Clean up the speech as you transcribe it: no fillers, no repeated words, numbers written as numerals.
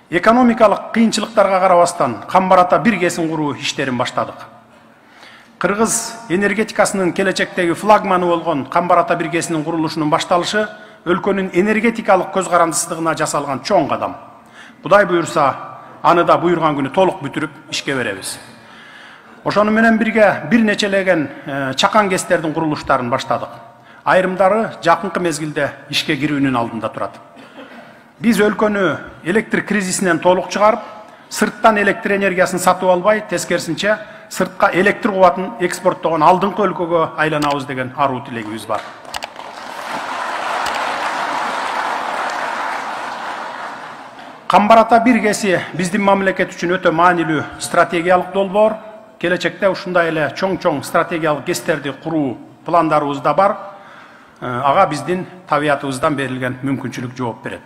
Экономикалык кыйынчылыктарга карабастан Камбар Ата биргесин куруу иштерин баштадык. Кыргыз энергетикасынын келечектеги флагманы болгон Камбар Ата биргесинин курулушунун башталышы өлкөнүн энергетикалык көз карандысыздыгына жасалган чоң кадам. Кудай буйрса, аны да буйрган күнү толук бүтүрүп ишке беребиз. Ошону менен бирге бир нечелеген чакан кестердин курулуштарын баштадык. Айрымдары жакынкы мезгилде ишке кирүүнүн алдында турат. Биз өлкөнү электр кризисинен толук чыгарып, сырттан электр энергиясын сатып албай, тескерисинче сыртка электр кубатын экспорттогон алдыңкы өлкөгө айланабыз деген аруу тилегибиз бар. Камбар Ата биргеси биздин мамлекет үчүн өтө маанилүү стратегиялык долбоор. Келечекте ушундай эле чоң стратегиялык кестерди куруу пландарыбыз да бар. Ага биздин табиятыбыздан берилген мүмкүнчүлүк жооп берет.